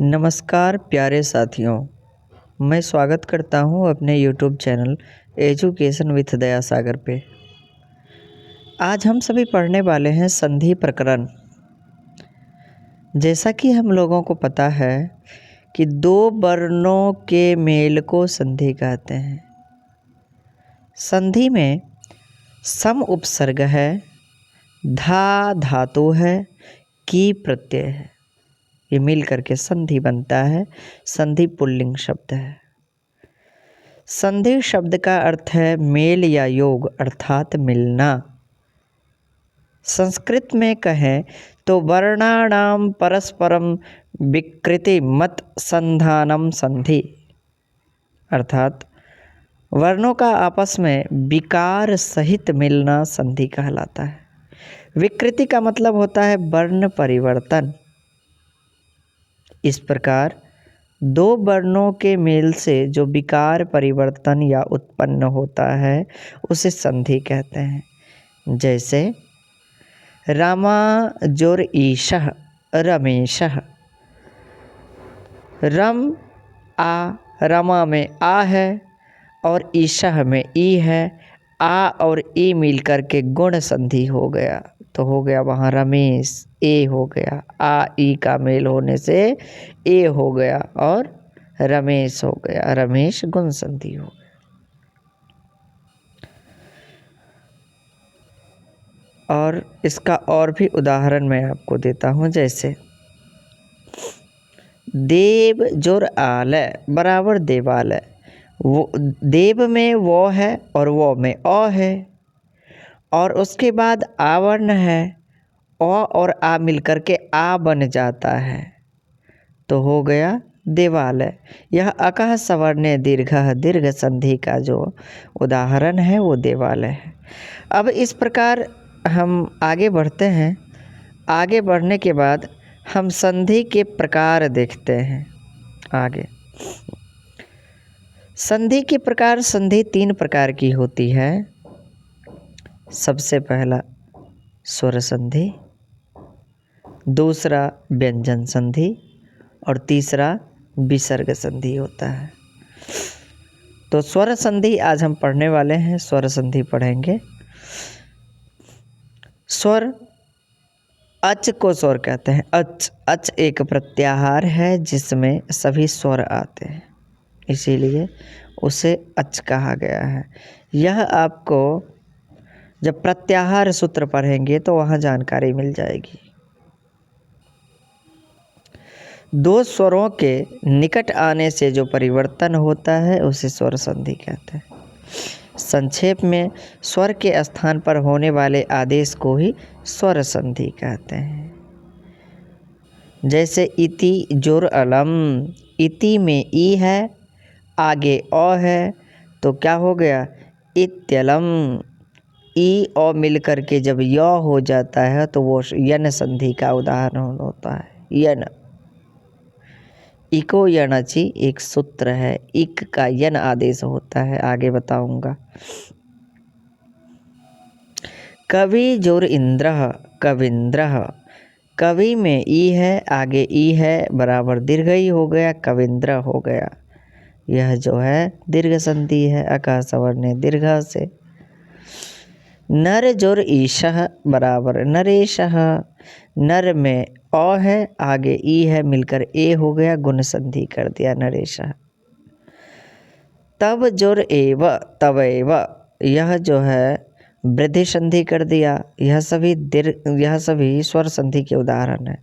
नमस्कार प्यारे साथियों, मैं स्वागत करता हूं अपने YouTube चैनल एजुकेशन विथ दया सागर पे। आज हम सभी पढ़ने वाले हैं संधि प्रकरण। जैसा कि हम लोगों को पता है कि दो वर्णों के मेल को संधि कहते हैं। संधि में सम उपसर्ग है, धा धातु है, की प्रत्यय है। ये मिल करके संधि बनता है। संधि पुल्लिंग शब्द है। संधि शब्द का अर्थ है मेल या योग अर्थात मिलना। संस्कृत में कहें तो वर्णानाम परस्परम विकृति मत संधानम संधि, अर्थात वर्णों का आपस में विकार सहित मिलना संधि कहलाता है। विकृति का मतलब होता है वर्ण परिवर्तन। इस प्रकार दो वर्णों के मेल से जो विकार परिवर्तन या उत्पन्न होता है उसे संधि कहते हैं। जैसे रामाजोर ईशः रमेशः। रम आ, रमा में आ है और ईशः में ई है। आ और ई मिलकर के गुण संधि हो गया, तो हो गया वहाँ रमेश, ए हो गया। आ ई का मेल होने से ए हो गया और रमेश हो गया। रमेश गुण संधि हो गया। और इसका और भी उदाहरण मैं आपको देता हूँ। जैसे देव जोर आलय बराबर देवालय। वो देव में वो है और वो में अ है, और उसके बाद आवर्ण है, अ और आ मिलकर के आ बन जाता है, तो हो गया देवालय। यह अकह सवर्णे दीर्घ दीर्घ संधि का जो उदाहरण है वो देवालय है। अब इस प्रकार हम आगे बढ़ते हैं। आगे बढ़ने के बाद हम संधि के प्रकार देखते हैं। आगे संधि के प्रकार, संधि 3 प्रकार की होती है। सबसे पहला स्वर संधि, दूसरा व्यंजन संधि और तीसरा विसर्ग संधि होता है। तो स्वर संधि आज हम पढ़ने वाले हैं। स्वर संधि पढ़ेंगे। स्वर, अच को स्वर कहते हैं। अच अच एक प्रत्याहार है जिसमें सभी स्वर आते हैं, इसीलिए उसे अच कहा गया है। यह आपको जब प्रत्याहार सूत्र पढ़ेंगे तो वहाँ जानकारी मिल जाएगी। दो स्वरों के निकट आने से जो परिवर्तन होता है उसे स्वर संधि कहते हैं। संक्षेप में स्वर के स्थान पर होने वाले आदेश को ही स्वर संधि कहते हैं। जैसे इति जोर अलम, इति में ई है, आगे अ है, तो क्या हो गया इत्यलम। ई और मिलकर के जब य हो जाता है तो वो यन संधि का उदाहरण होता है। यन, इको यणचि एक सूत्र है। इक का यन आदेश होता है, आगे बताऊंगा। कवि जोर इंद्रः कविंद्रः। कवि में ई है, आगे ई है, बराबर दीर्घ ही हो गया, कविंद्र हो गया। यह जो है दीर्घ संधि है, अका सवर्णे दीर्घ से। नर जोर ईशः बराबर नरेशः। नर में अ है, आगे ई है, मिलकर ए हो गया, गुण संधि कर दिया नरेशः। तब जोर एव तवैव, यह जो है वृद्धि संधि कर दिया। यह सभी स्वर संधि के उदाहरण है।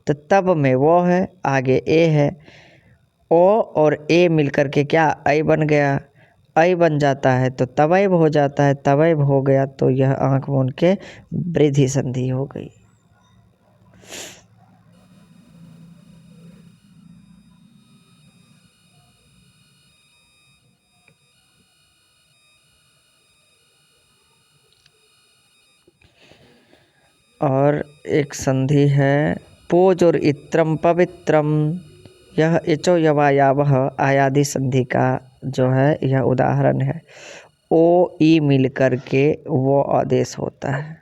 तो तब में वो है, आगे ए है, ओ और ए मिलकर के क्या ऐ बन गया, ऐ बन जाता है तो तवैव हो जाता है। तवैव हो गया तो यह आँख मूंद के वृद्धि संधि हो गई। और एक संधि है पोज और इत्रम पवित्रम। यह इचो यवायावह आयादि संधि का जो है यह उदाहरण है। ओ ई मिल कर के वो आदेश होता है।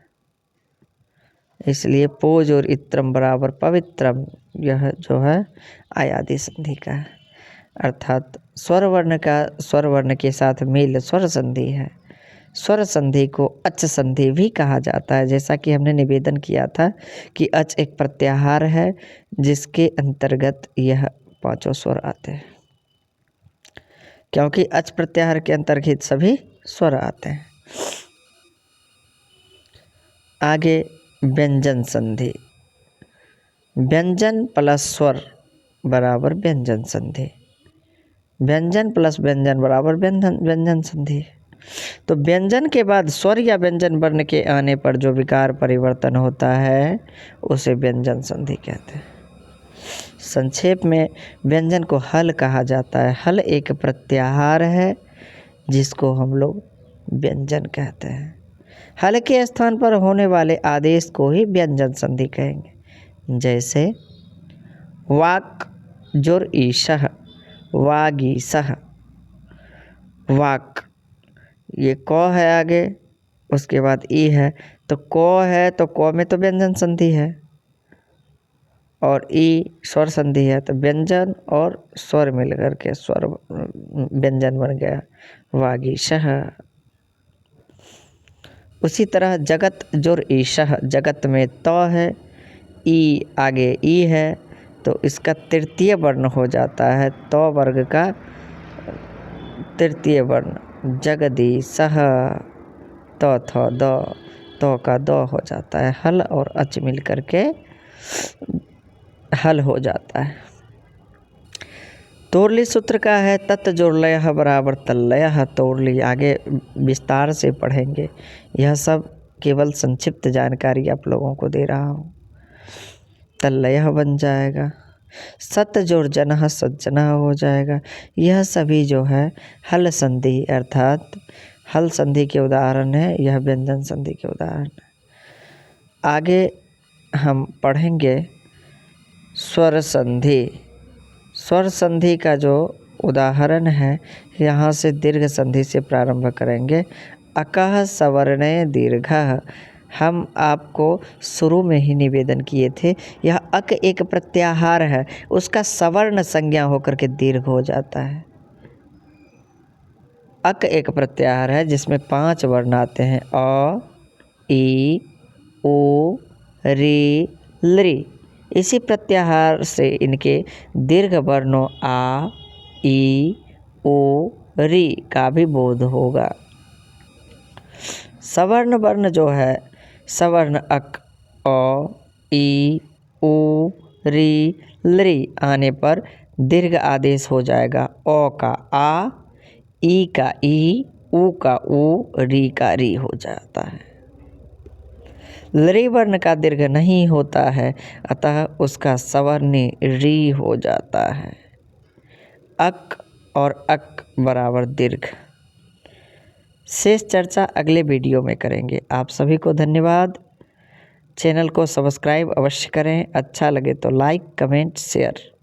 इसलिए पोज और इत्रम बराबर पवित्रम, यह जो है आयादी संधि का है। अर्थात स्वर वर्ण का स्वर वर्ण के साथ मेल स्वर संधि है। स्वर संधि को अच संधि भी कहा जाता है। जैसा कि हमने निवेदन किया था कि अच एक प्रत्याहार है जिसके अंतर्गत यह पांचों स्वर आते हैं, क्योंकि अच प्रत्याहार के अंतर्गत सभी स्वर आते हैं। आगे व्यंजन संधि। व्यंजन प्लस स्वर बराबर व्यंजन संधि। व्यंजन प्लस व्यंजन बराबर व्यंजन संधि। तो व्यंजन के बाद स्वर या व्यंजन वर्ण के आने पर जो विकार परिवर्तन होता है उसे व्यंजन संधि कहते हैं। संक्षेप में व्यंजन को हल कहा जाता है। हल एक प्रत्याहार है जिसको हम लोग व्यंजन कहते हैं। हल के स्थान पर होने वाले आदेश को ही व्यंजन संधि कहेंगे। जैसे वाक जुर ईशः, वागीशः, वाक, ये क है आगे, उसके बाद ई है, तो क है तो क में तो व्यंजन संधि है और ई स्वर संधि है, तो व्यंजन और स्वर मिलकर के स्वर व्यंजन बन गया वागीशः। उसी तरह जगत जुर ईशः, जगत में त है, ई आगे ई है, तो इसका तृतीय वर्ण हो जाता है तो वर्ग का तृतीय वर्ण जगदीशः, तो थ द, तो का द हो जाता है। हल और अच मिल करके हल हो जाता है। तोरली सूत्र का है तत् जोरलयः बराबर तल्लयः। तोरली आगे विस्तार से पढ़ेंगे, यह सब केवल संक्षिप्त जानकारी आप लोगों को दे रहा हूँ। तल्लयः बन जाएगा, सत जोर जनः सज्जनः हो जाएगा। यह सभी जो है हल संधि अर्थात हल संधि के उदाहरण है, यह व्यंजन संधि के उदाहरण है। आगे हम पढ़ेंगे स्वर संधि। स्वर संधि का जो उदाहरण है, यहाँ से दीर्घ संधि से प्रारंभ करेंगे। अकः सवर्णे दीर्घः, हम आपको शुरू में ही निवेदन किए थे, यह अक एक प्रत्याहार है, उसका सवर्ण संज्ञा होकर के दीर्घ हो जाता है। अक एक प्रत्याहार है जिसमें 5 वर्ण आते हैं अ, ई, उ, री, लृ। इसी प्रत्याहार से इनके दीर्घ वर्णों आ, ई, उ, री का भी बोध होगा। सवर्ण वर्ण जो है, सवर्ण अक, अ, ई, उ, री, लृ आने पर दीर्घ आदेश हो जाएगा। अ का आ, ई का ई, उ का उ, री का री हो जाता है। लृ वर्ण का दीर्घ नहीं होता है, अतः उसका सवर्णी री हो जाता है। अक और अक बराबर दीर्घ। शेष चर्चा अगले वीडियो में करेंगे। आप सभी को धन्यवाद। चैनल को सब्सक्राइब अवश्य करें। अच्छा लगे तो लाइक, कमेंट, शेयर।